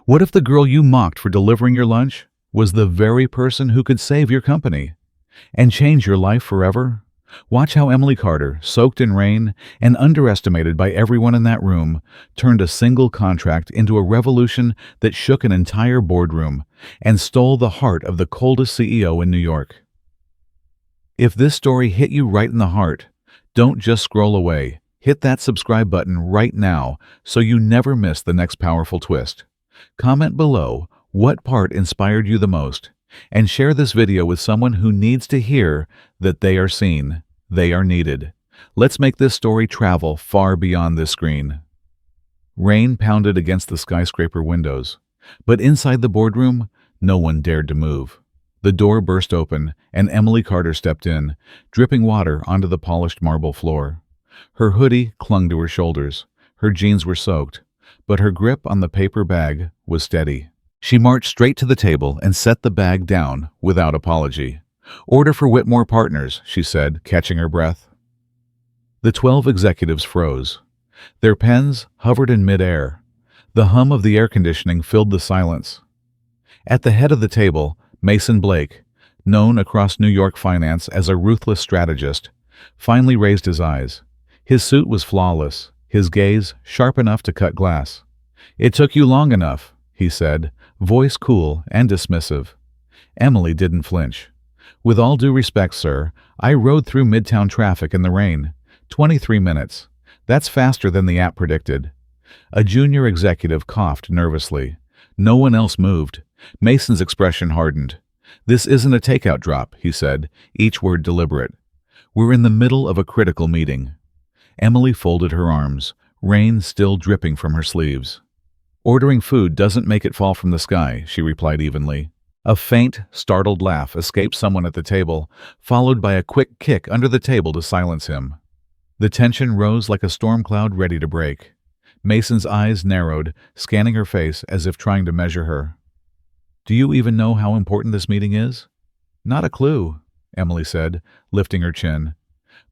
What if the girl you mocked for delivering your lunch was the very person who could save your company and change your life forever? Watch how Emily Carter, soaked in rain and underestimated by everyone in that room, turned a single contract into a revolution that shook an entire boardroom and stole the heart of the coldest CEO in New York. If this story hit you right in the heart, don't just scroll away. Hit that subscribe button right now so you never miss the next powerful twist. Comment below what part inspired you the most, and share this video with someone who needs to hear that they are seen, they are needed. Let's make this story travel far beyond this screen. Rain pounded against the skyscraper windows, but inside the boardroom, no one dared to move. The door burst open, and Emily Carter stepped in, dripping water onto the polished marble floor. Her hoodie clung to her shoulders. Her jeans were soaked, but her grip on the paper bag was steady. She marched straight to the table and set the bag down without apology. "Order for Whitmore Partners," she said, catching her breath. The 12 executives froze. Their pens hovered in midair. The hum of the air conditioning filled the silence. At the head of the table, Mason Blake, known across New York finance as a ruthless strategist, finally raised his eyes. His suit was flawless, his gaze sharp enough to cut glass. "It took you long enough," he said, voice cool and dismissive. Emily didn't flinch. "With all due respect, sir, I rode through Midtown traffic in the rain. 23 minutes. That's faster than the app predicted." A junior executive coughed nervously. No one else moved. Mason's expression hardened. "This isn't a takeout drop," he said, each word deliberate. "We're in the middle of a critical meeting." Emily folded her arms, rain still dripping from her sleeves. "Ordering food doesn't make it fall from the sky," she replied evenly. A faint, startled laugh escaped someone at the table, followed by a quick kick under the table to silence him. The tension rose like a storm cloud ready to break. Mason's eyes narrowed, scanning her face as if trying to measure her. "Do you even know how important this meeting is?" "Not a clue," Emily said, lifting her chin.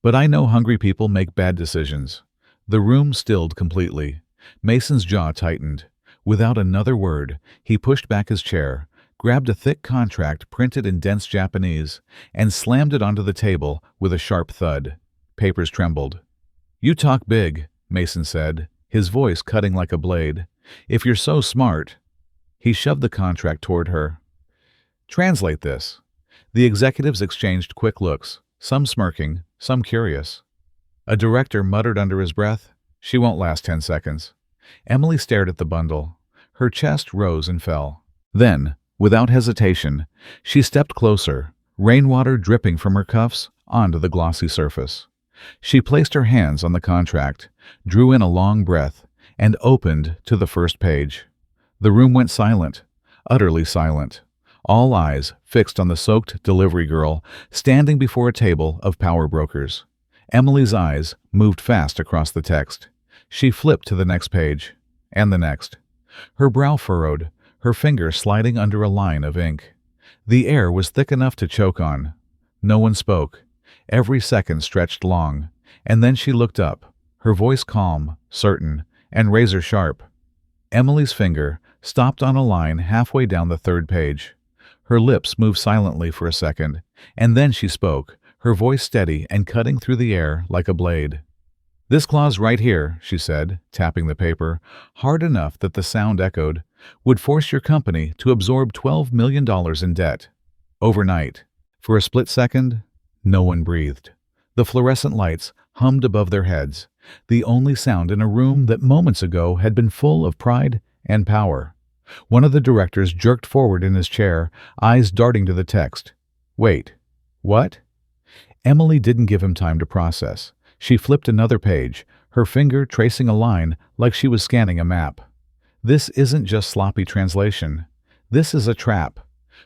"But I know hungry people make bad decisions." The room stilled completely. Mason's jaw tightened. Without another word, he pushed back his chair, grabbed a thick contract printed in dense Japanese, and slammed it onto the table with a sharp thud. Papers trembled. "You talk big," Mason said, his voice cutting like a blade. "If you're so smart—" He shoved the contract toward her. "Translate this." The executives exchanged quick looks, some smirking, some curious. A director muttered under his breath, "She won't last 10 seconds." Emily stared at the bundle. Her chest rose and fell. Then, without hesitation, she stepped closer, rainwater dripping from her cuffs onto the glossy surface. She placed her hands on the contract, drew in a long breath, and opened to the first page. The room went silent, utterly silent. All eyes fixed on the soaked delivery girl standing before a table of power brokers. Emily's eyes moved fast across the text. She flipped to the next page, and the next. Her brow furrowed, her finger sliding under a line of ink. The air was thick enough to choke on. No one spoke. Every second stretched long, and then she looked up, her voice calm, certain, and razor-sharp. Emily's finger stopped on a line halfway down the third page. Her lips moved silently for a second, and then she spoke, her voice steady and cutting through the air like a blade. "This clause right here," she said, tapping the paper, hard enough that the sound echoed, "would force your company to absorb $12 million in debt. Overnight." For a split second, no one breathed. The fluorescent lights hummed above their heads, the only sound in a room that moments ago had been full of pride and power. One of the directors jerked forward in his chair, eyes darting to the text. "Wait, what?" Emily didn't give him time to process. She flipped another page, her finger tracing a line like she was scanning a map. "This isn't just sloppy translation. This is a trap.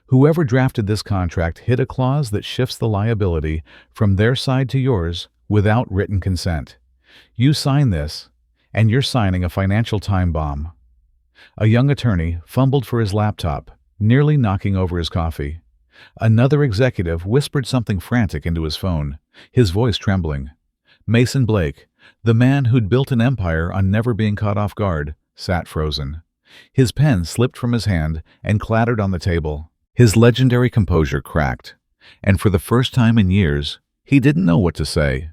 Whoever drafted this contract hid a clause that shifts the liability from their side to yours without written consent. You sign this, and you're signing a financial time bomb." A young attorney fumbled for his laptop, nearly knocking over his coffee. Another executive whispered something frantic into his phone, his voice trembling. Mason Blake, the man who'd built an empire on never being caught off guard, sat frozen. His pen slipped from his hand and clattered on the table. His legendary composure cracked, and for the first time in years, he didn't know what to say.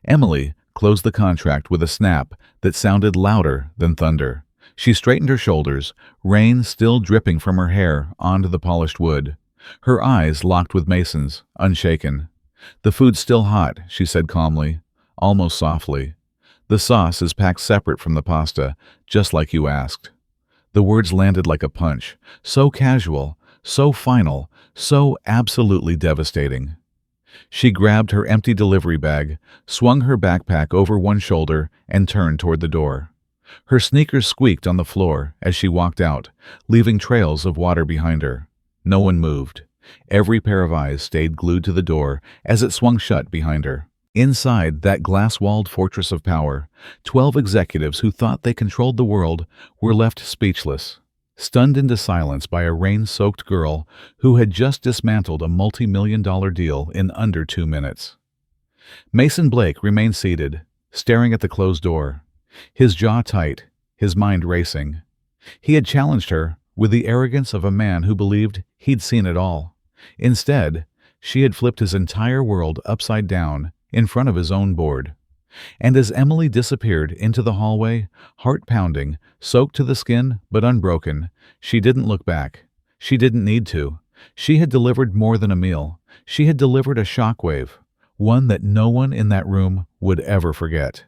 Emily closed the contract with a snap that sounded louder than thunder. She straightened her shoulders, rain still dripping from her hair onto the polished wood. Her eyes locked with Mason's, unshaken. "The food's still hot," she said calmly, almost softly. "The sauce is packed separate from the pasta, just like you asked." The words landed like a punch, so casual, so final, so absolutely devastating. She grabbed her empty delivery bag, swung her backpack over one shoulder, and turned toward the door. Her sneakers squeaked on the floor as she walked out, leaving trails of water behind her. No one moved. Every pair of eyes stayed glued to the door as it swung shut behind her. Inside that glass-walled fortress of power, 12 executives who thought they controlled the world were left speechless, stunned into silence by a rain-soaked girl who had just dismantled a multi-million-dollar deal in under 2 minutes. Mason Blake remained seated, staring at the closed door, his jaw tight, his mind racing. He had challenged her with the arrogance of a man who believed he'd seen it all. Instead, she had flipped his entire world upside down in front of his own board. And as Emily disappeared into the hallway, heart pounding, soaked to the skin but unbroken, she didn't look back. She didn't need to. She had delivered more than a meal. She had delivered a shockwave, one that no one in that room would ever forget.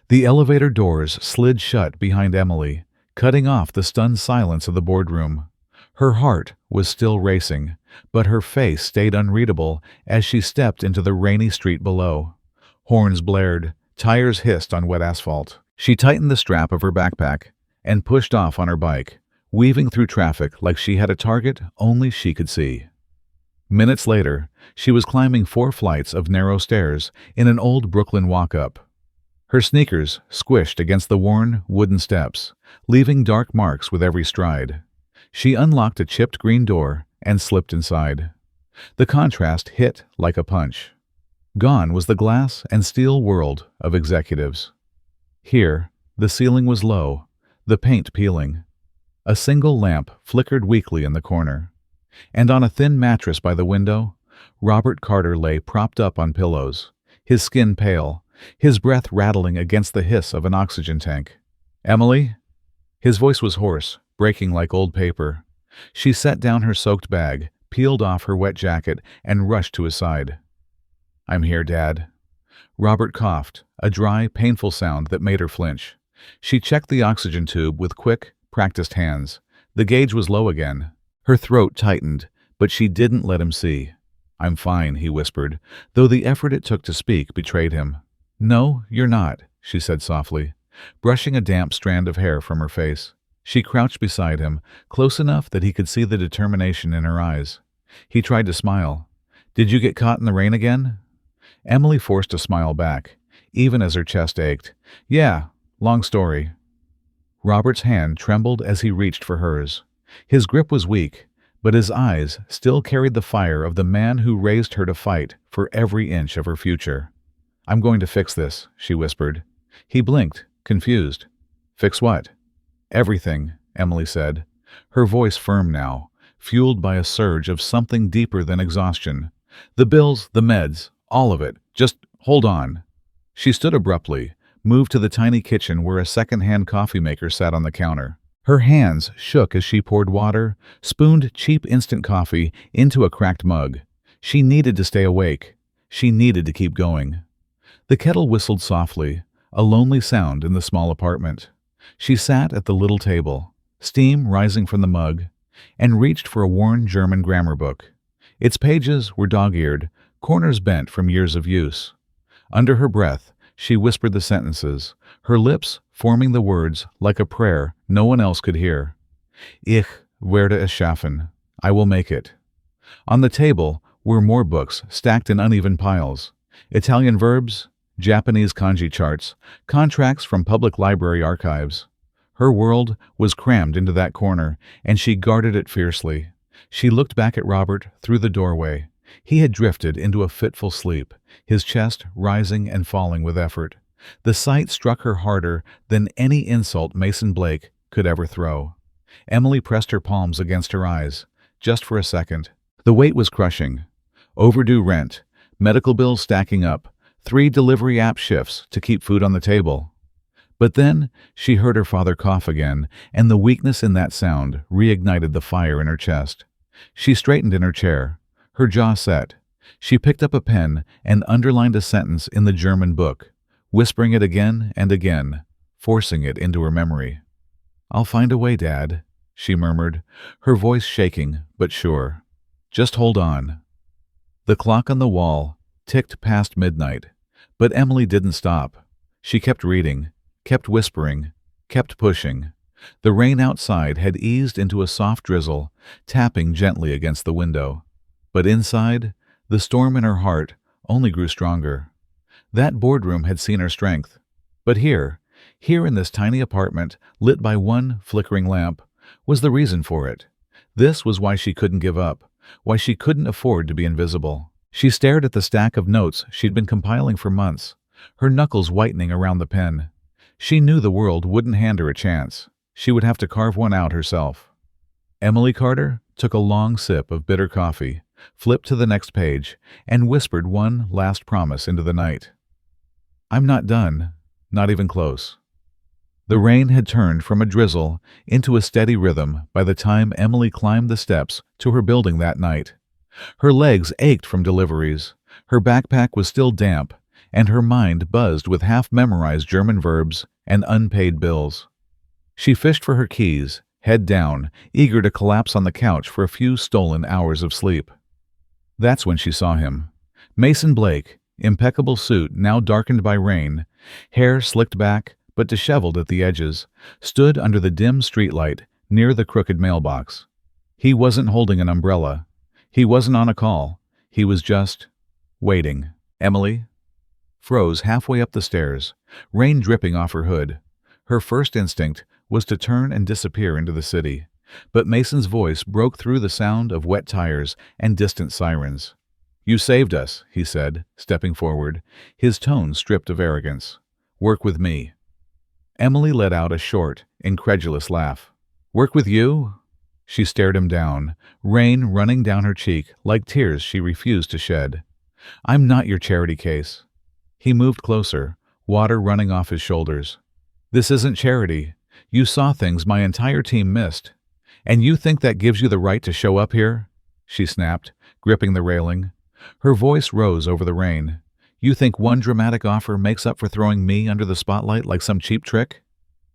The elevator doors slid shut behind Emily, cutting off the stunned silence of the boardroom. Her heart was still racing, but her face stayed unreadable as she stepped into the rainy street below. Horns blared, tires hissed on wet asphalt. She tightened the strap of her backpack and pushed off on her bike, weaving through traffic like she had a target only she could see. Minutes later, she was climbing 4 flights of narrow stairs in an old Brooklyn walk-up. Her sneakers squished against the worn wooden steps, leaving dark marks with every stride. She unlocked a chipped green door and slipped inside. The contrast hit like a punch. Gone was the glass and steel world of executives. Here, the ceiling was low, the paint peeling. A single lamp flickered weakly in the corner. And on a thin mattress by the window, Robert Carter lay propped up on pillows, his skin pale, his breath rattling against the hiss of an oxygen tank. "Emily?" His voice was hoarse, breaking like old paper. She set down her soaked bag, peeled off her wet jacket, and rushed to his side. "I'm here, Dad." Robert coughed, a dry, painful sound that made her flinch. She checked the oxygen tube with quick, practiced hands. The gauge was low again. Her throat tightened, but she didn't let him see. "I'm fine," he whispered, though the effort it took to speak betrayed him. "No, you're not," she said softly, brushing a damp strand of hair from her face. She crouched beside him, close enough that he could see the determination in her eyes. He tried to smile. "Did you get caught in the rain again?" Emily forced a smile back, even as her chest ached. "Yeah, long story." Robert's hand trembled as he reached for hers. His grip was weak, but his eyes still carried the fire of the man who raised her to fight for every inch of her future. "I'm going to fix this," she whispered. He blinked, confused. "Fix what?" "Everything," Emily said, her voice firm now, fueled by a surge of something deeper than exhaustion. "The bills, the meds, all of it. Just hold on." She stood abruptly, moved to the tiny kitchen where a second-hand coffee maker sat on the counter. Her hands shook as she poured water, spooned cheap instant coffee into a cracked mug. She needed to stay awake. She needed to keep going. The kettle whistled softly, a lonely sound in the small apartment. She sat at the little table, steam rising from the mug, and reached for a worn German grammar book. Its pages were dog-eared, corners bent from years of use. Under her breath, she whispered the sentences, her lips forming the words like a prayer no one else could hear. "Ich werde es schaffen. I will make it." On the table were more books stacked in uneven piles. Italian verbs, Japanese kanji charts, contracts from public library archives. Her world was crammed into that corner, and she guarded it fiercely. She looked back at Robert through the doorway. He had drifted into a fitful sleep, his chest rising and falling with effort. The sight struck her harder than any insult Mason Blake could ever throw. Emily pressed her palms against her eyes, just for a second. The weight was crushing. Overdue rent, medical bills stacking up, 3 delivery app shifts to keep food on the table. But then she heard her father cough again, and the weakness in that sound reignited the fire in her chest. She straightened in her chair, her jaw set. She picked up a pen and underlined a sentence in the German book, whispering it again and again, forcing it into her memory. "I'll find a way, Dad," she murmured, her voice shaking but sure. "Just hold on." The clock on the wall ticked past midnight, but Emily didn't stop. She kept reading, kept whispering, kept pushing. The rain outside had eased into a soft drizzle, tapping gently against the window. But inside, the storm in her heart only grew stronger. That boardroom had seen her strength. But here in this tiny apartment, lit by one flickering lamp, was the reason for it. This was why she couldn't give up, why she couldn't afford to be invisible. She stared at the stack of notes she'd been compiling for months, her knuckles whitening around the pen. She knew the world wouldn't hand her a chance. She would have to carve one out herself. Emily Carter took a long sip of bitter coffee, flipped to the next page, and whispered one last promise into the night. "I'm not done, not even close." The rain had turned from a drizzle into a steady rhythm by the time Emily climbed the steps to her building that night. Her legs ached from deliveries, her backpack was still damp, and her mind buzzed with half-memorized German verbs and unpaid bills. She fished for her keys, head down, eager to collapse on the couch for a few stolen hours of sleep. That's when she saw him. Mason Blake, impeccable suit now darkened by rain, hair slicked back but disheveled at the edges, stood under the dim streetlight near the crooked mailbox. He wasn't holding an umbrella. He wasn't on a call. He was just waiting. Emily froze halfway up the stairs, rain dripping off her hood. Her first instinct was to turn and disappear into the city, but Mason's voice broke through the sound of wet tires and distant sirens. "You saved us," he said, stepping forward, his tone stripped of arrogance. "Work with me." Emily let out a short, incredulous laugh. "Work with you?" She stared him down, rain running down her cheek like tears she refused to shed. "I'm not your charity case." He moved closer, water running off his shoulders. "This isn't charity. You saw things my entire team missed. And you think that gives you the right to show up here?" She snapped, gripping the railing. Her voice rose over the rain. "You think one dramatic offer makes up for throwing me under the spotlight like some cheap trick?"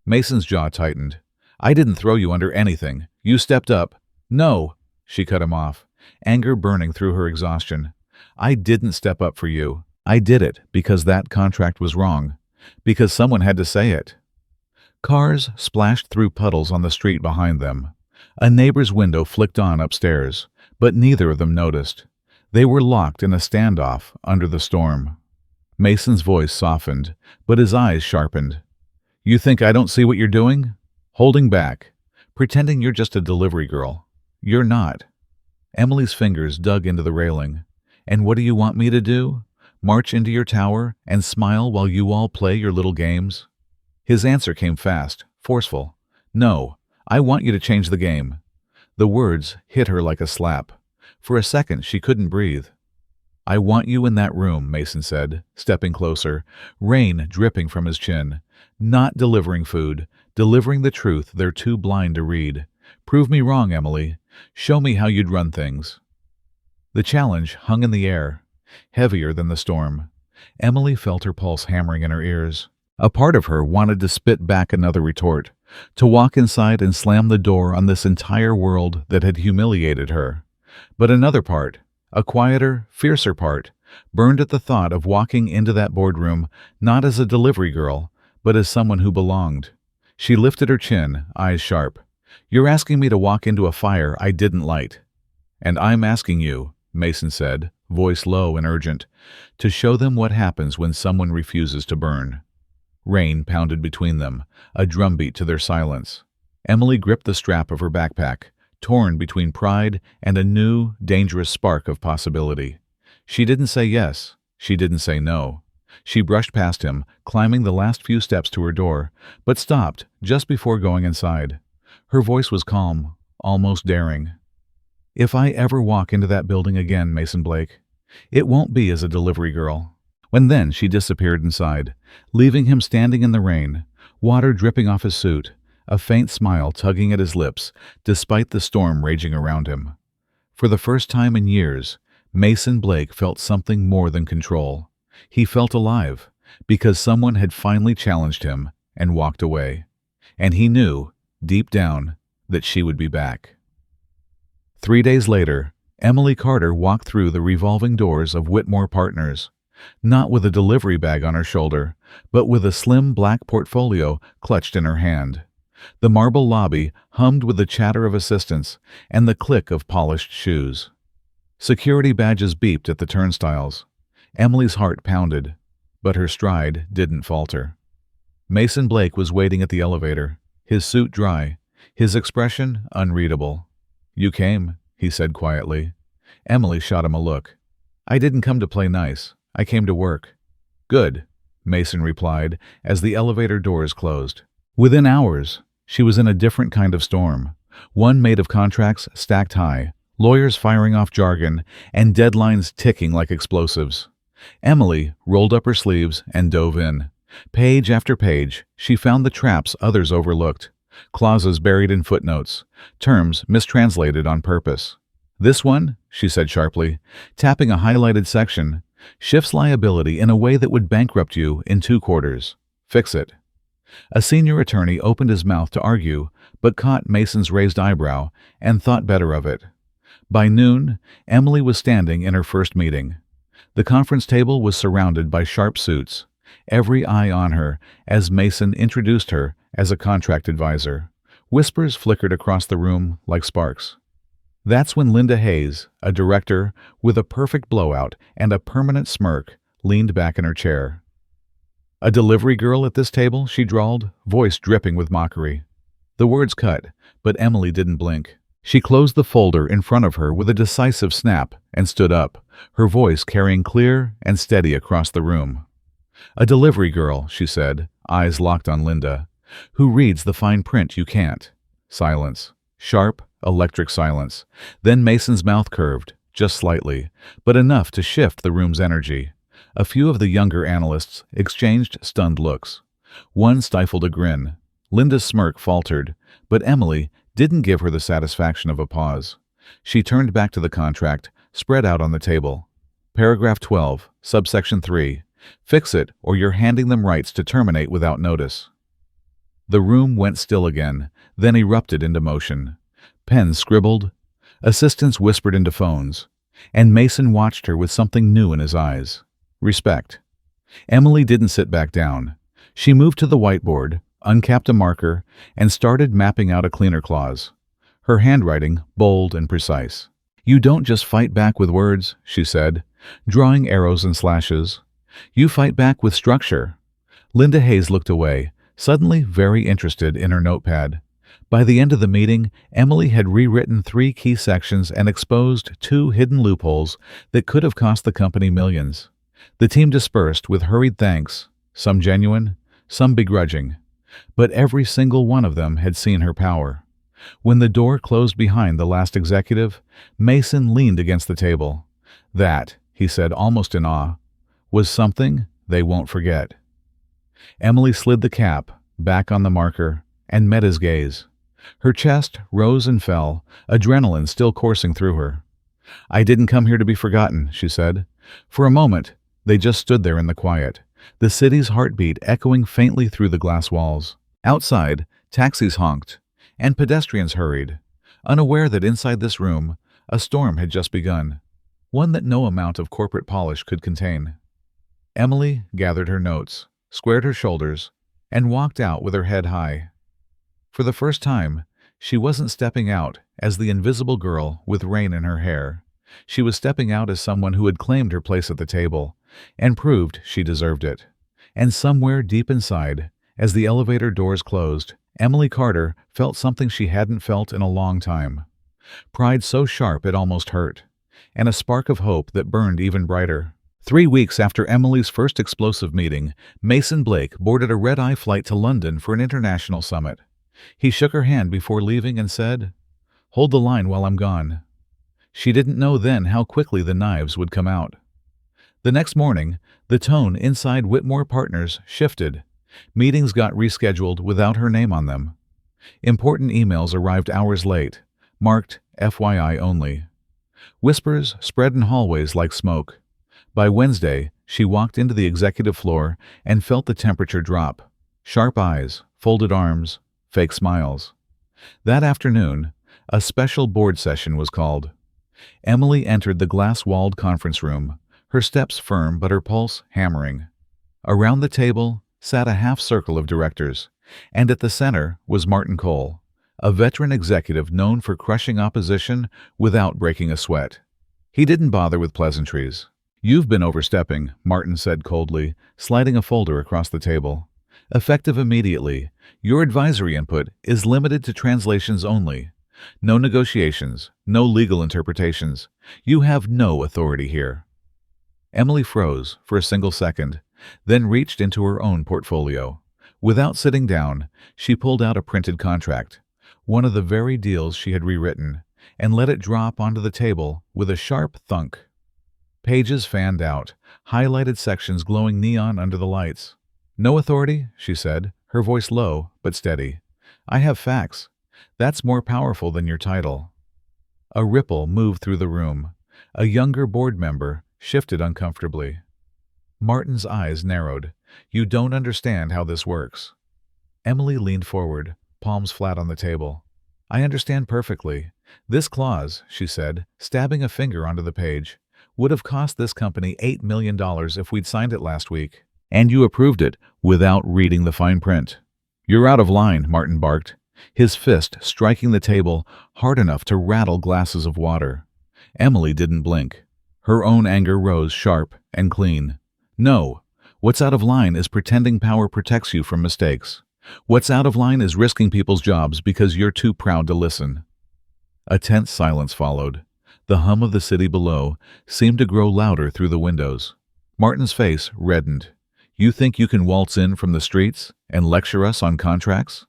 Mason's jaw tightened. "I didn't throw you under anything. You stepped up." "No," she cut him off, anger burning through her exhaustion. "I didn't step up for you. I did it because that contract was wrong. Because someone had to say it." Cars splashed through puddles on the street behind them. A neighbor's window flicked on upstairs, but neither of them noticed. They were locked in a standoff under the storm. Mason's voice softened, but his eyes sharpened. "You think I don't see what you're doing? Holding back. Pretending you're just a delivery girl. You're not." Emily's fingers dug into the railing. "And what do you want me to do? March into your tower and smile while you all play your little games?" His answer came fast, forceful. "No, I want you to change the game." The words hit her like a slap. For a second, she couldn't breathe. "I want you in that room," Mason said, stepping closer, rain dripping from his chin. "Not delivering food, delivering the truth they're too blind to read. Prove me wrong, Emily. Show me how you'd run things." The challenge hung in the air, heavier than the storm. Emily felt her pulse hammering in her ears. A part of her wanted to spit back another retort, to walk inside and slam the door on this entire world that had humiliated her. But another part, a quieter, fiercer part, burned at the thought of walking into that boardroom not as a delivery girl, but as someone who belonged. She lifted her chin, eyes sharp. "You're asking me to walk into a fire I didn't light." "And I'm asking you," Mason said, voice low and urgent, "to show them what happens when someone refuses to burn." Rain pounded between them, a drumbeat to their silence. Emily gripped the strap of her backpack, torn between pride and a new, dangerous spark of possibility. She didn't say yes. She didn't say no. She brushed past him, climbing the last few steps to her door, but stopped just before going inside. Her voice was calm, almost daring. "If I ever walk into that building again, Mason Blake, it won't be as a delivery girl." And then she disappeared inside, leaving him standing in the rain, water dripping off his suit, a faint smile tugging at his lips despite the storm raging around him. For the first time in years, Mason Blake felt something more than control. He felt alive, because someone had finally challenged him and walked away. And he knew, deep down, that she would be back. 3 days later, Emily Carter walked through the revolving doors of Whitmore Partners, not with a delivery bag on her shoulder, but with a slim black portfolio clutched in her hand. The marble lobby hummed with the chatter of assistants and the click of polished shoes. Security badges beeped at the turnstiles. Emily's heart pounded, but her stride didn't falter. Mason Blake was waiting at the elevator, his suit dry, his expression unreadable. "You came," he said quietly. Emily shot him a look. "I didn't come to play nice. I came to work." "Good," Mason replied as the elevator doors closed. Within hours, she was in a different kind of storm, one made of contracts stacked high, lawyers firing off jargon, and deadlines ticking like explosives. Emily rolled up her sleeves and dove in. Page after page, she found the traps others overlooked, clauses buried in footnotes, terms mistranslated on purpose. "This one," she said sharply, tapping a highlighted section, "shifts liability in a way that would bankrupt you in 2 quarters. Fix it." A senior attorney opened his mouth to argue, but caught Mason's raised eyebrow and thought better of it. By noon, Emily was standing in her first meeting. The conference table was surrounded by sharp suits, every eye on her as Mason introduced her as a contract advisor. Whispers flickered across the room like sparks. That's when Linda Hayes, a director with a perfect blowout and a permanent smirk, leaned back in her chair. "A delivery girl at this table?" she drawled, voice dripping with mockery. The words cut, but Emily didn't blink. She closed the folder in front of her with a decisive snap and stood up, her voice carrying clear and steady across the room. "A delivery girl," she said, eyes locked on Linda, "who reads the fine print you can't." Silence. Sharp, electric silence. Then Mason's mouth curved, just slightly, but enough to shift the room's energy. A few of the younger analysts exchanged stunned looks. One stifled a grin. Linda's smirk faltered, but Emily didn't give her the satisfaction of a pause. She turned back to the contract, spread out on the table. Paragraph 12, subsection 3. Fix it, or you're handing them rights to terminate without notice. The room went still again, then erupted into motion. Pens scribbled, assistants whispered into phones, and Mason watched her with something new in his eyes. Respect. Emily didn't sit back down. She moved to the whiteboard, uncapped a marker, and started mapping out a cleaner clause. Her handwriting bold and precise. "You don't just fight back with words," she said, drawing arrows and slashes. "You fight back with structure." Linda Hayes looked away, suddenly very interested in her notepad. By the end of the meeting, Emily had rewritten 3 key sections and exposed 2 hidden loopholes that could have cost the company millions. The team dispersed with hurried thanks, some genuine, some begrudging. But every single one of them had seen her power. When the door closed behind the last executive, Mason leaned against the table. "That," he said almost in awe, "was something they won't forget." Emily slid the cap back on the marker and met his gaze. Her chest rose and fell, adrenaline still coursing through her. "I didn't come here to be forgotten," she said. For a moment, they just stood there in the quiet, the city's heartbeat echoing faintly through the glass walls. Outside, taxis honked, and pedestrians hurried, unaware that inside this room, a storm had just begun, one that no amount of corporate polish could contain. Emily gathered her notes, squared her shoulders, and walked out with her head high. For the first time, she wasn't stepping out as the invisible girl with rain in her hair. She was stepping out as someone who had claimed her place at the table and proved she deserved it. And somewhere deep inside, as the elevator doors closed, Emily Carter felt something she hadn't felt in a long time. Pride so sharp it almost hurt, and a spark of hope that burned even brighter. 3 weeks after Emily's first explosive meeting, Mason Blake boarded a red-eye flight to London for an international summit. He shook her hand before leaving and said, "Hold the line while I'm gone." She didn't know then how quickly the knives would come out. The next morning, the tone inside Whitmore Partners shifted. Meetings got rescheduled without her name on them. Important emails arrived hours late, marked FYI only. Whispers spread in hallways like smoke. By Wednesday, she walked into the executive floor and felt the temperature drop. Sharp eyes, folded arms, fake smiles. That afternoon, a special board session was called. Emily entered the glass-walled conference room, her steps firm but her pulse hammering. Around the table sat a half-circle of directors, and at the center was Martin Cole, a veteran executive known for crushing opposition without breaking a sweat. He didn't bother with pleasantries. "You've been overstepping," Martin said coldly, sliding a folder across the table. "Effective immediately. Your advisory input is limited to translations only. No negotiations, no legal interpretations. You have no authority here." Emily froze for a single second, then reached into her own portfolio. Without sitting down, she pulled out a printed contract, one of the very deals she had rewritten, and let it drop onto the table with a sharp thunk. Pages fanned out, highlighted sections glowing neon under the lights. "No authority," she said, her voice low but steady. "I have facts. That's more powerful than your title." A ripple moved through the room. A younger board member shifted uncomfortably. Martin's eyes narrowed. "You don't understand how this works." Emily leaned forward, palms flat on the table. "I understand perfectly. This clause," she said, stabbing a finger onto the page, "would have cost this company $8 million if we'd signed it last week. And you approved it without reading the fine print." "You're out of line," Martin barked, his fist striking the table hard enough to rattle glasses of water. Emily didn't blink. Her own anger rose sharp and clean. "No. What's out of line is pretending power protects you from mistakes. What's out of line is risking people's jobs because you're too proud to listen." A tense silence followed. The hum of the city below seemed to grow louder through the windows. Martin's face reddened. "You think you can waltz in from the streets and lecture us on contracts?"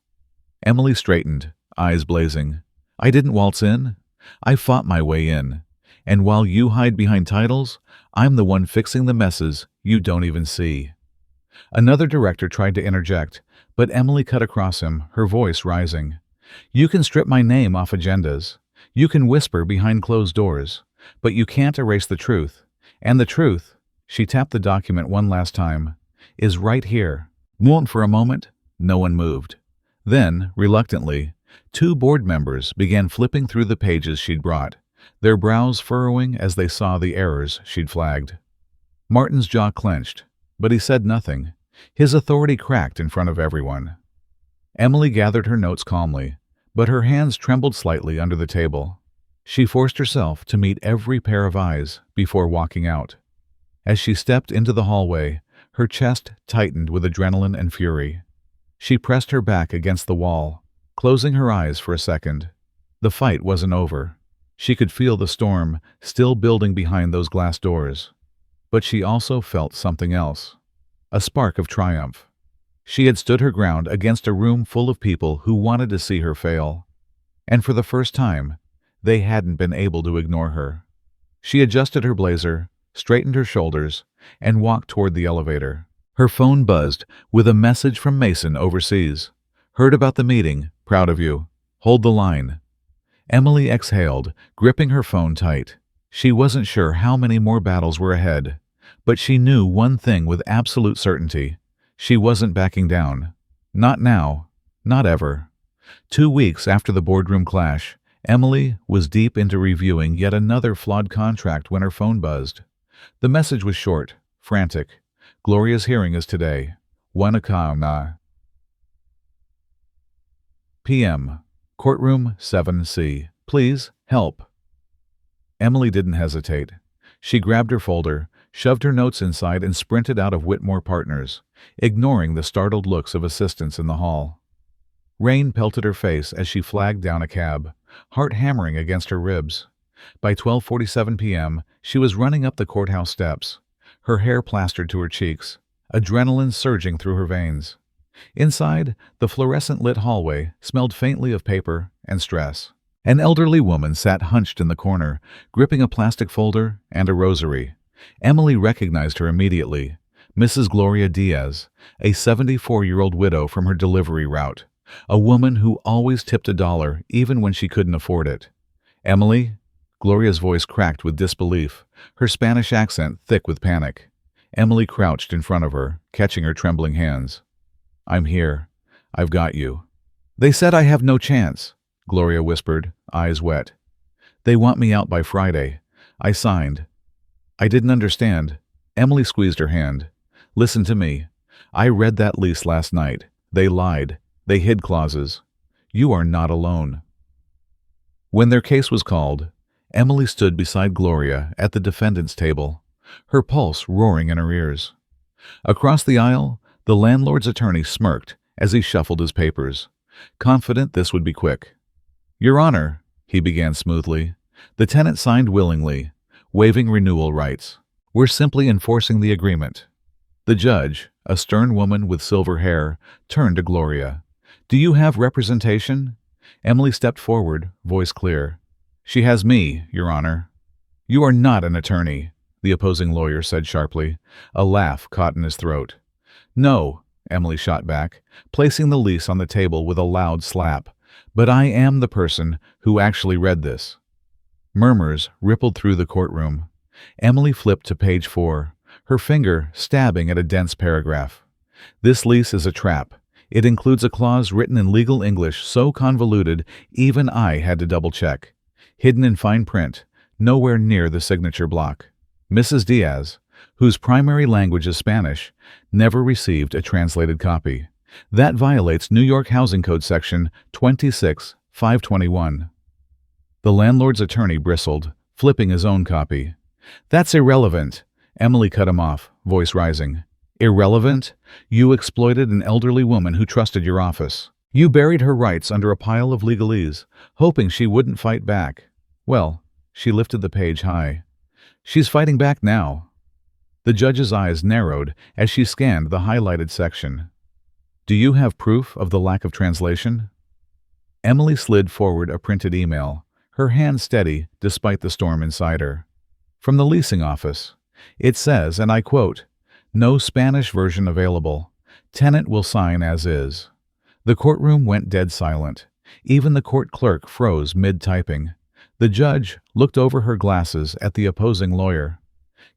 Emily straightened, eyes blazing. "I didn't waltz in. I fought my way in. And while you hide behind titles, I'm the one fixing the messes you don't even see." Another director tried to interject, but Emily cut across him, her voice rising. "You can strip my name off agendas. You can whisper behind closed doors, but you can't erase the truth. And the truth," she tapped the document one last time, "is right here." For a moment, no one moved. Then, reluctantly, two board members began flipping through the pages she'd brought, their brows furrowing as they saw the errors she'd flagged. Martin's jaw clenched, but he said nothing. His authority cracked in front of everyone. Emily gathered her notes calmly, but her hands trembled slightly under the table. She forced herself to meet every pair of eyes before walking out. As she stepped into the hallway, her chest tightened with adrenaline and fury. She pressed her back against the wall, closing her eyes for a second. The fight wasn't over. She could feel the storm still building behind those glass doors. But she also felt something else, a spark of triumph. She had stood her ground against a room full of people who wanted to see her fail. And for the first time, they hadn't been able to ignore her. She adjusted her blazer, straightened her shoulders, and walked toward the elevator. Her phone buzzed with a message from Mason overseas. "Heard about the meeting. Proud of you. Hold the line." Emily exhaled, gripping her phone tight. She wasn't sure how many more battles were ahead, but she knew one thing with absolute certainty. She wasn't backing down. Not now. Not ever. 2 weeks after the boardroom clash, Emily was deep into reviewing yet another flawed contract when her phone buzzed. The message was short, frantic. "Gloria's hearing is today. 1:00 p.m. Courtroom 7C. Please, help." Emily didn't hesitate. She grabbed her folder, shoved her notes inside, and sprinted out of Whitmore Partners, ignoring the startled looks of assistants in the hall. Rain pelted her face as she flagged down a cab, heart hammering against her ribs. By 12:47 p.m., she was running up the courthouse steps, her hair plastered to her cheeks, adrenaline surging through her veins. Inside, the fluorescent-lit hallway smelled faintly of paper and stress. An elderly woman sat hunched in the corner, gripping a plastic folder and a rosary. Emily recognized her immediately. Mrs. Gloria Diaz, a 74-year-old widow from her delivery route. A woman who always tipped $1 even when she couldn't afford it. "Emily?" Gloria's voice cracked with disbelief, her Spanish accent thick with panic. Emily crouched in front of her, catching her trembling hands. "I'm here. I've got you." "They said I have no chance," Gloria whispered, eyes wet. "They want me out by Friday. I signed." "I didn't understand." Emily squeezed her hand. "Listen to me. I read that lease last night. They lied. They hid clauses. You are not alone." When their case was called, Emily stood beside Gloria at the defendant's table, her pulse roaring in her ears. Across the aisle, the landlord's attorney smirked as he shuffled his papers, confident this would be quick. "Your Honor," he began smoothly, "the tenant signed willingly, waiving renewal rights. We're simply enforcing the agreement." The judge, a stern woman with silver hair, turned to Gloria. "Do you have representation?" Emily stepped forward, voice clear. "She has me, Your Honor." "You are not an attorney," the opposing lawyer said sharply. A laugh caught in his throat. "No," Emily shot back, placing the lease on the table with a loud slap. "But I am the person who actually read this." Murmurs rippled through the courtroom. Emily flipped to page 4, her finger stabbing at a dense paragraph. "This lease is a trap. It includes a clause written in legal English so convoluted even I had to double-check. Hidden in fine print, nowhere near the signature block. Mrs. Diaz, whose primary language is Spanish, never received a translated copy. That violates New York Housing Code Section 26-521. The landlord's attorney bristled, flipping his own copy. "That's irrelevant," Emily cut him off, voice rising. "Irrelevant? You exploited an elderly woman who trusted your office. You buried her rights under a pile of legalese, hoping she wouldn't fight back. Well," she lifted the page high. "She's fighting back now." The judge's eyes narrowed as she scanned the highlighted section. "Do you have proof of the lack of translation?" Emily slid forward a printed email, her hand steady despite the storm inside her. "From the leasing office. It says, and I quote, 'No Spanish version available. Tenant will sign as is.'" The courtroom went dead silent. Even the court clerk froze mid-typing. The judge looked over her glasses at the opposing lawyer.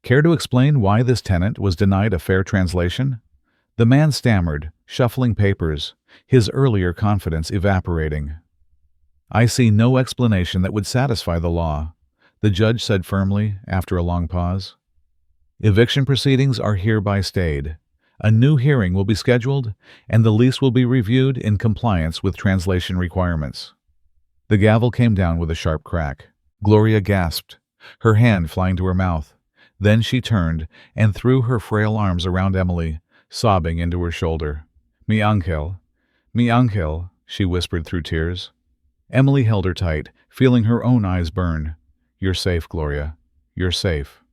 "Care to explain why this tenant was denied a fair translation?" The man stammered, shuffling papers, his earlier confidence evaporating. "I see no explanation that would satisfy the law," the judge said firmly after a long pause. "Eviction proceedings are hereby stayed. A new hearing will be scheduled, and the lease will be reviewed in compliance with translation requirements." The gavel came down with a sharp crack. Gloria gasped, her hand flying to her mouth. Then she turned and threw her frail arms around Emily, sobbing into her shoulder. Mi ángel," she whispered through tears. Emily held her tight, feeling her own eyes burn. "You're safe, Gloria. You're safe."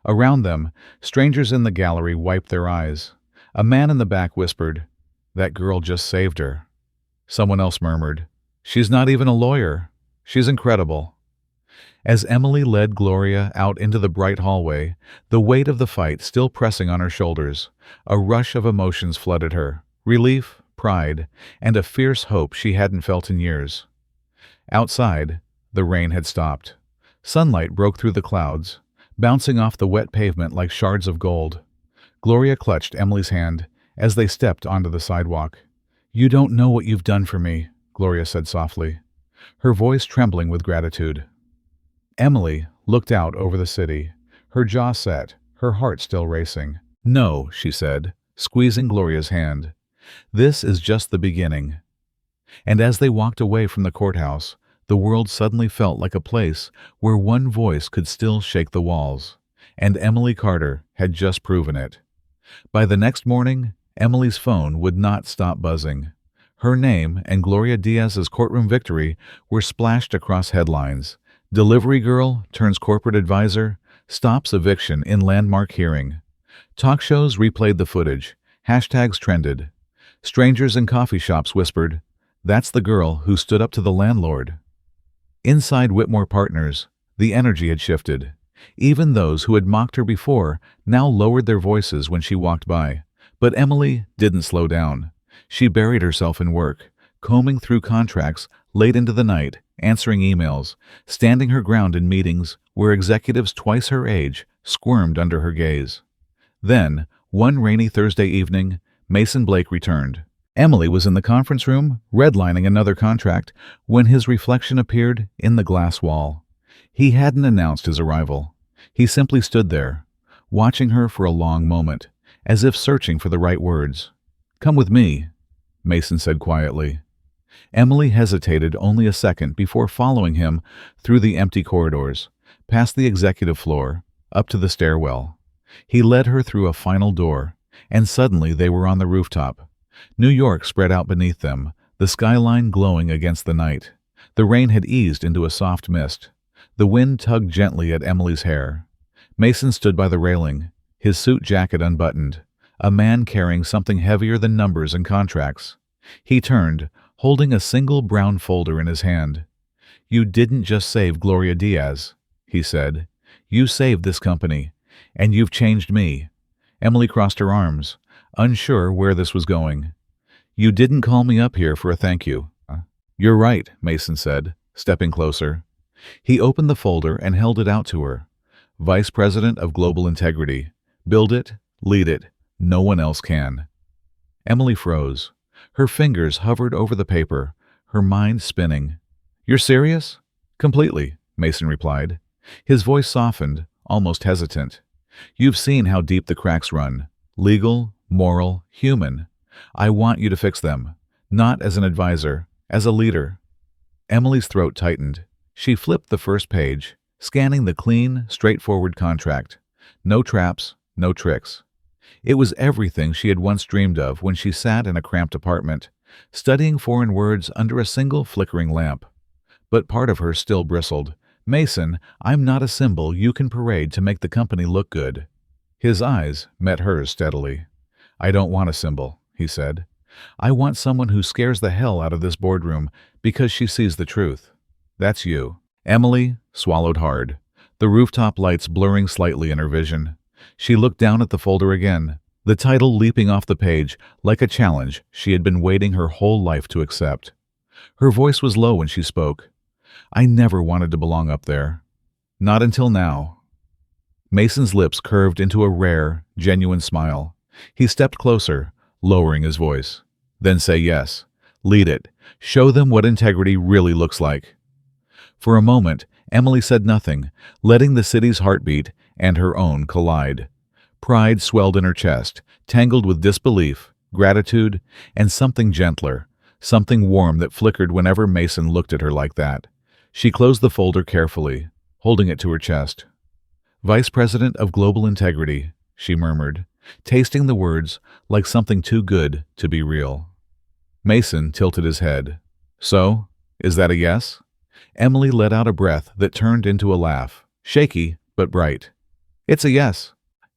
Around them, strangers in the gallery wiped their eyes. A man in the back whispered, "That girl just saved her." Someone else murmured, "She's not even a lawyer. She's incredible." As Emily led Gloria out into the bright hallway, the weight of the fight still pressing on her shoulders, a rush of emotions flooded her, relief, pride, and a fierce hope she hadn't felt in years. Outside, the rain had stopped. Sunlight broke through the clouds, bouncing off the wet pavement like shards of gold. Gloria clutched Emily's hand as they stepped onto the sidewalk. "You don't know what you've done for me," Gloria said softly, her voice trembling with gratitude. Emily looked out over the city, her jaw set, her heart still racing. "No," she said, squeezing Gloria's hand. "This is just the beginning." And as they walked away from the courthouse, the world suddenly felt like a place where one voice could still shake the walls. And Emily Carter had just proven it. By the next morning, Emily's phone would not stop buzzing. Her name and Gloria Diaz's courtroom victory were splashed across headlines. "Delivery girl turns corporate advisor, stops eviction in landmark hearing." Talk shows replayed the footage. Hashtags trended. Strangers in coffee shops whispered, "That's the girl who stood up to the landlord." Inside Whitmore Partners, the energy had shifted. Even those who had mocked her before now lowered their voices when she walked by. But Emily didn't slow down. She buried herself in work, combing through contracts late into the night, answering emails, standing her ground in meetings where executives twice her age squirmed under her gaze. Then, one rainy Thursday evening, Mason Blake returned. Emily was in the conference room, redlining another contract, when his reflection appeared in the glass wall. He hadn't announced his arrival. He simply stood there, watching her for a long moment, as if searching for the right words. "Come with me," Mason said quietly. Emily hesitated only a second before following him through the empty corridors, past the executive floor, up to the stairwell. He led her through a final door, and suddenly they were on the rooftop. New York spread out beneath them, the skyline glowing against the night. The rain had eased into a soft mist. The wind tugged gently at Emily's hair. Mason stood by the railing, his suit jacket unbuttoned, a man carrying something heavier than numbers and contracts. He turned, holding a single brown folder in his hand. "You didn't just save Gloria Diaz," he said. "You saved this company, and you've changed me." Emily crossed her arms, unsure where this was going. "You didn't call me up here for a thank you." "You're right," Mason said, stepping closer. He opened the folder and held it out to her. "Vice President of Global Integrity. Build it, lead it. No one else can." Emily froze. Her fingers hovered over the paper, her mind spinning. "You're serious?" "Completely," Mason replied. His voice softened, almost hesitant. "You've seen how deep the cracks run. Legal, moral, human. I want you to fix them. Not as an advisor, as a leader." Emily's throat tightened. She flipped the first page, scanning the clean, straightforward contract. No traps, no tricks. It was everything she had once dreamed of when she sat in a cramped apartment, studying foreign words under a single flickering lamp. But part of her still bristled. "Mason, I'm not a symbol you can parade to make the company look good." His eyes met hers steadily. "I don't want a symbol," he said. "I want someone who scares the hell out of this boardroom because she sees the truth. That's you." Emily swallowed hard, the rooftop lights blurring slightly in her vision. She looked down at the folder again, the title leaping off the page like a challenge she had been waiting her whole life to accept. Her voice was low when she spoke. "I never wanted to belong up there. Not until now." Mason's lips curved into a rare, genuine smile. He stepped closer, lowering his voice. "Then say yes. Lead it. Show them what integrity really looks like." For a moment, Emily said nothing, letting the city's heartbeat and her own collide. Pride swelled in her chest, tangled with disbelief, gratitude, and something gentler, something warm that flickered whenever Mason looked at her like that. She closed the folder carefully, holding it to her chest. "Vice President of Global Integrity," she murmured, tasting the words like something too good to be real. Mason tilted his head. "So, is that a yes?" Emily let out a breath that turned into a laugh, shaky but bright. "It's a yes."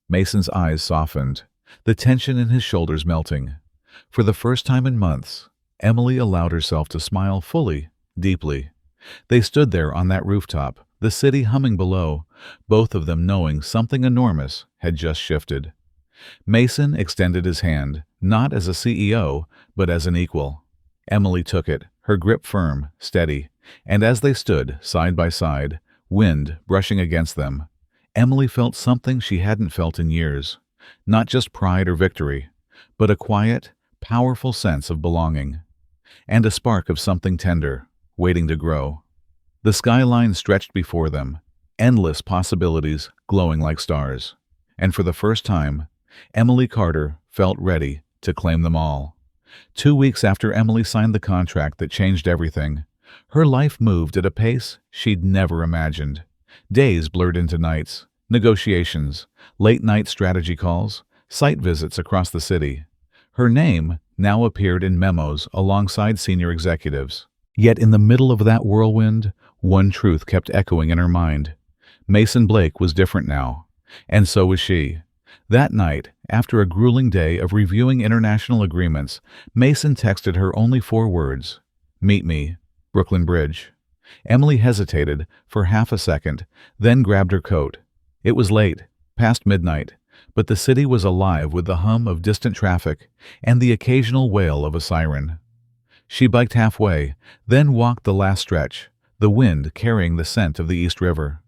Mason's eyes softened, the tension in his shoulders melting. For the first time in months, Emily allowed herself to smile fully, deeply. They stood there on that rooftop, the city humming below, both of them knowing something enormous had just shifted. Mason extended his hand, not as a CEO, but as an equal. Emily took it, her grip firm, steady, and as they stood side by side, wind brushing against them, Emily felt something she hadn't felt in years. Not just pride or victory, but a quiet, powerful sense of belonging. And a spark of something tender, waiting to grow. The skyline stretched before them, endless possibilities glowing like stars. And for the first time, Emily Carter felt ready to claim them all. 2 weeks after Emily signed the contract that changed everything, her life moved at a pace she'd never imagined. Days blurred into nights, negotiations, late-night strategy calls, site visits across the city. Her name now appeared in memos alongside senior executives. Yet in the middle of that whirlwind, one truth kept echoing in her mind. Mason Blake was different now, and so was she. That night, after a grueling day of reviewing international agreements, Mason texted her only 4 words: "Meet me, Brooklyn Bridge." Emily hesitated for half a second, then grabbed her coat. It was late, past midnight, but the city was alive with the hum of distant traffic and the occasional wail of a siren. She biked halfway, then walked the last stretch, the wind carrying the scent of the East River.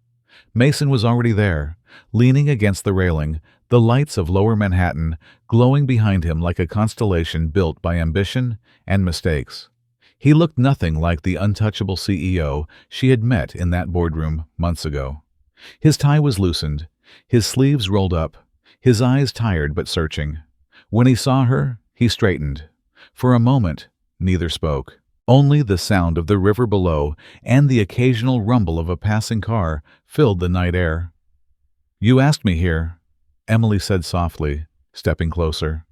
Mason was already there, leaning against the railing, the lights of lower Manhattan glowing behind him like a constellation built by ambition and mistakes. He looked nothing like the untouchable CEO she had met in that boardroom months ago. His tie was loosened, his sleeves rolled up, his eyes tired but searching. When he saw her, he straightened. For a moment, neither spoke. Only the sound of the river below and the occasional rumble of a passing car filled the night air. "You asked me here," Emily said softly, stepping closer.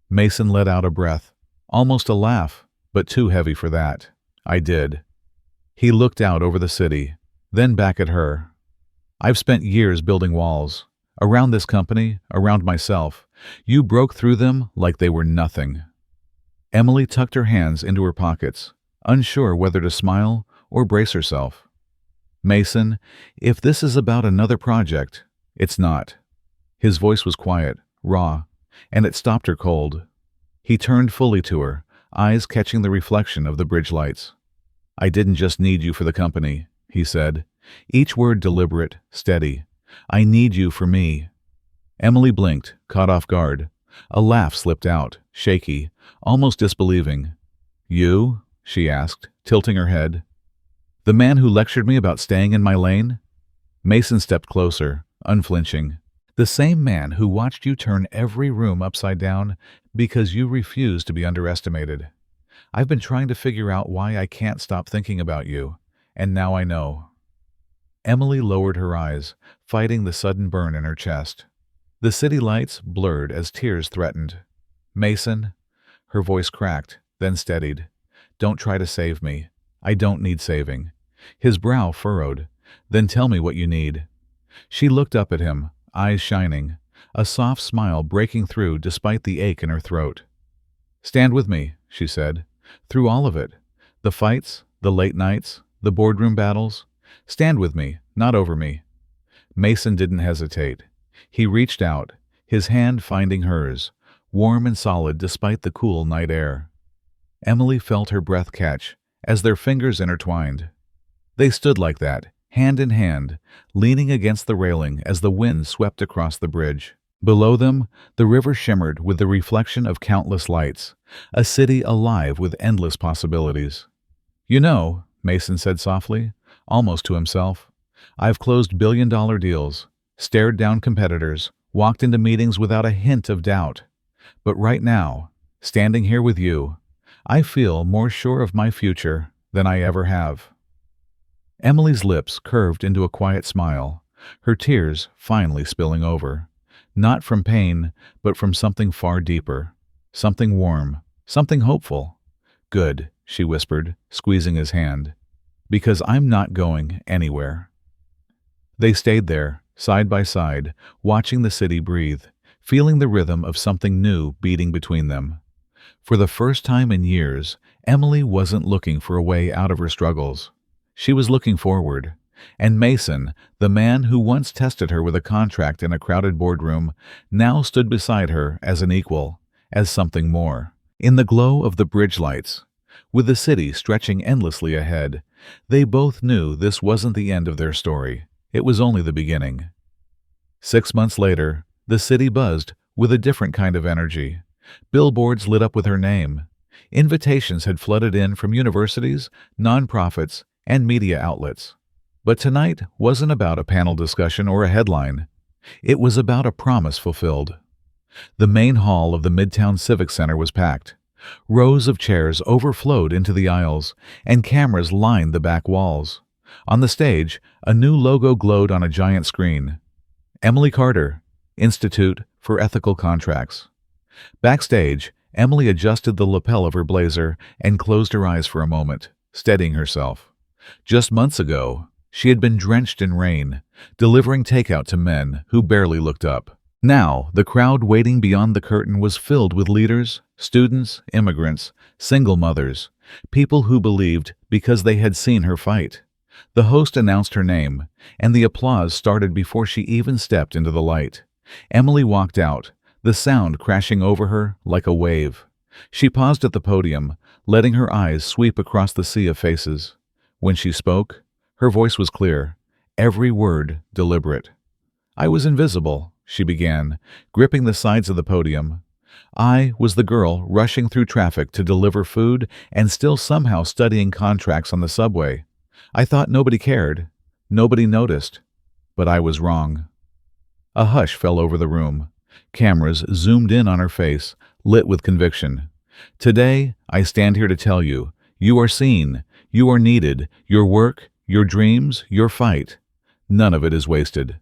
Mason let out a breath, almost a laugh, but too heavy for that. "I did." He looked out over the city, then back at her. "I've spent years building walls. Around this company, around myself. You broke through them like they were nothing." Emily tucked her hands into her pockets, unsure whether to smile or brace herself. "Mason, if this is about another project, it's not." His voice was quiet, raw, and it stopped her cold. He turned fully to her, eyes catching the reflection of the bridge lights. "I didn't just need you for the company," he said, each word deliberate, steady. "I need you for me." Emily blinked, caught off guard. A laugh slipped out, shaky, almost disbelieving. "You?" she asked, tilting her head. "The man who lectured me about staying in my lane?" Mason stepped closer, unflinching. "The same man who watched you turn every room upside down because you refused to be underestimated. I've been trying to figure out why I can't stop thinking about you, and now I know." Emily lowered her eyes, fighting the sudden burn in her chest. The city lights blurred as tears threatened. "Mason," her voice cracked, then steadied. "Don't try to save me. I don't need saving." His brow furrowed. "Then tell me what you need." She looked up at him, eyes shining, a soft smile breaking through despite the ache in her throat. "Stand with me," she said, "through all of it. The fights, the late nights, the boardroom battles. Stand with me, not over me." Mason didn't hesitate. He reached out, his hand finding hers, warm and solid despite the cool night air. Emily felt her breath catch as their fingers intertwined. They stood like that, hand in hand, leaning against the railing as the wind swept across the bridge. Below them, the river shimmered with the reflection of countless lights, a city alive with endless possibilities. "You know," Mason said softly, almost to himself, "I've closed billion-dollar deals, stared down competitors, walked into meetings without a hint of doubt. But right now, standing here with you, I feel more sure of my future than I ever have." Emily's lips curved into a quiet smile, her tears finally spilling over. Not from pain, but from something far deeper, something warm, something hopeful. "Good," she whispered, squeezing his hand, "because I'm not going anywhere." They stayed there, side by side, watching the city breathe, feeling the rhythm of something new beating between them. For the first time in years, Emily wasn't looking for a way out of her struggles. She was looking forward. And Mason, the man who once tested her with a contract in a crowded boardroom, now stood beside her as an equal, as something more. In the glow of the bridge lights, with the city stretching endlessly ahead, they both knew this wasn't the end of their story. It was only the beginning. 6 months later, the city buzzed with a different kind of energy. Billboards lit up with her name. Invitations had flooded in from universities, nonprofits, and media outlets. But tonight wasn't about a panel discussion or a headline. It was about a promise fulfilled. The main hall of the Midtown Civic Center was packed. Rows of chairs overflowed into the aisles, and cameras lined the back walls. On the stage, a new logo glowed on a giant screen. Emily Carter, Institute for Ethical Contracts. Backstage, Emily adjusted the lapel of her blazer and closed her eyes for a moment, steadying herself. Just months ago, she had been drenched in rain, delivering takeout to men who barely looked up. Now, the crowd waiting beyond the curtain was filled with leaders, students, immigrants, single mothers, people who believed because they had seen her fight. The host announced her name, and the applause started before she even stepped into the light. Emily walked out, the sound crashing over her like a wave. She paused at the podium, letting her eyes sweep across the sea of faces. When she spoke, her voice was clear, every word deliberate. "I was invisible," she began, gripping the sides of the podium. "I was the girl rushing through traffic to deliver food and still somehow studying contracts on the subway. I thought nobody cared, nobody noticed, but I was wrong." A hush fell over the room. Cameras zoomed in on her face, lit with conviction. "Today, I stand here to tell you, you are seen, you are needed, your work, your dreams, your fight. None of it is wasted."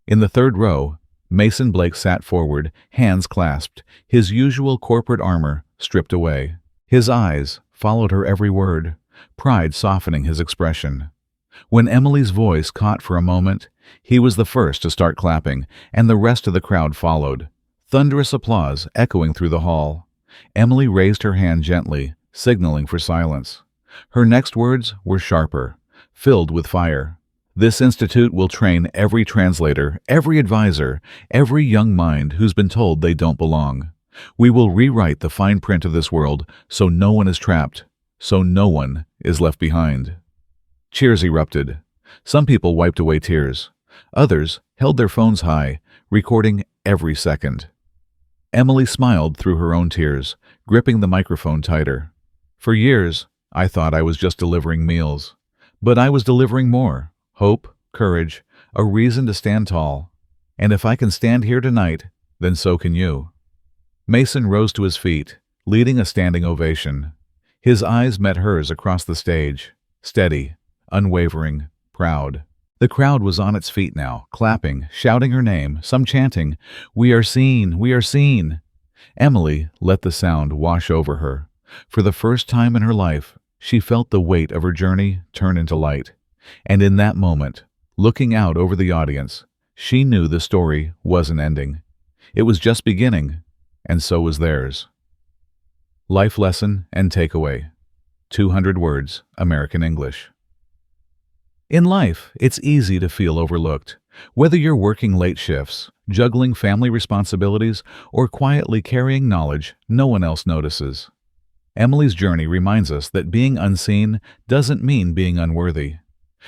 In the third row, Mason Blake sat forward, hands clasped, his usual corporate armor stripped away. His eyes followed her every word, pride softening his expression. When Emily's voice caught for a moment, he was the first to start clapping, and the rest of the crowd followed. Thunderous applause echoing through the hall. Emily raised her hand gently, signaling for silence. Her next words were sharper, filled with fire. "This institute will train every translator, every advisor, every young mind who's been told they don't belong. We will rewrite the fine print of this world so no one is trapped, so no one is left behind." Cheers erupted. Some people wiped away tears. Others held their phones high, recording every second. Emily smiled through her own tears, gripping the microphone tighter. "For years, I thought I was just delivering meals. But I was delivering more. Hope, courage, a reason to stand tall. And if I can stand here tonight, then so can you." Mason rose to his feet, leading a standing ovation. His eyes met hers across the stage, steady, unwavering, proud. The crowd was on its feet now, clapping, shouting her name, some chanting, "We are seen! We are seen!" Emily let the sound wash over her. For the first time in her life, she felt the weight of her journey turn into light. And in that moment, looking out over the audience, she knew the story wasn't ending. It was just beginning, and so was theirs. Life lesson and takeaway. 200 words, American English. In life, it's easy to feel overlooked. Whether you're working late shifts, juggling family responsibilities, or quietly carrying knowledge no one else notices. Emily's journey reminds us that being unseen doesn't mean being unworthy.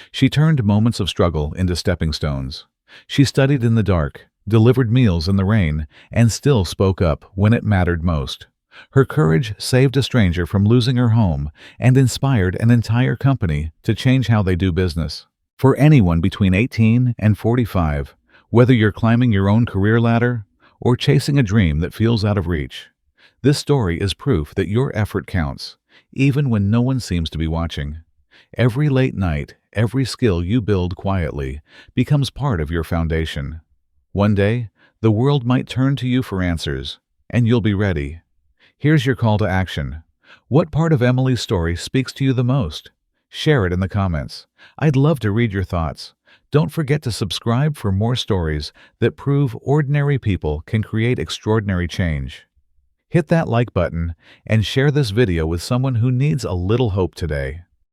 She turned moments of struggle into stepping stones. She studied in the dark, delivered meals in the rain, and still spoke up when it mattered most. Her courage saved a stranger from losing her home and inspired an entire company to change how they do business. For anyone between 18 and 45, whether you're climbing your own career ladder or chasing a dream that feels out of reach, this story is proof that your effort counts, even when no one seems to be watching. Every late night, every skill you build quietly becomes part of your foundation. One day, the world might turn to you for answers, and you'll be ready. Here's your call to action. What part of Emily's story speaks to you the most? Share it in the comments. I'd love to read your thoughts. Don't forget to subscribe for more stories that prove ordinary people can create extraordinary change. Hit that like button and share this video with someone who needs a little hope today.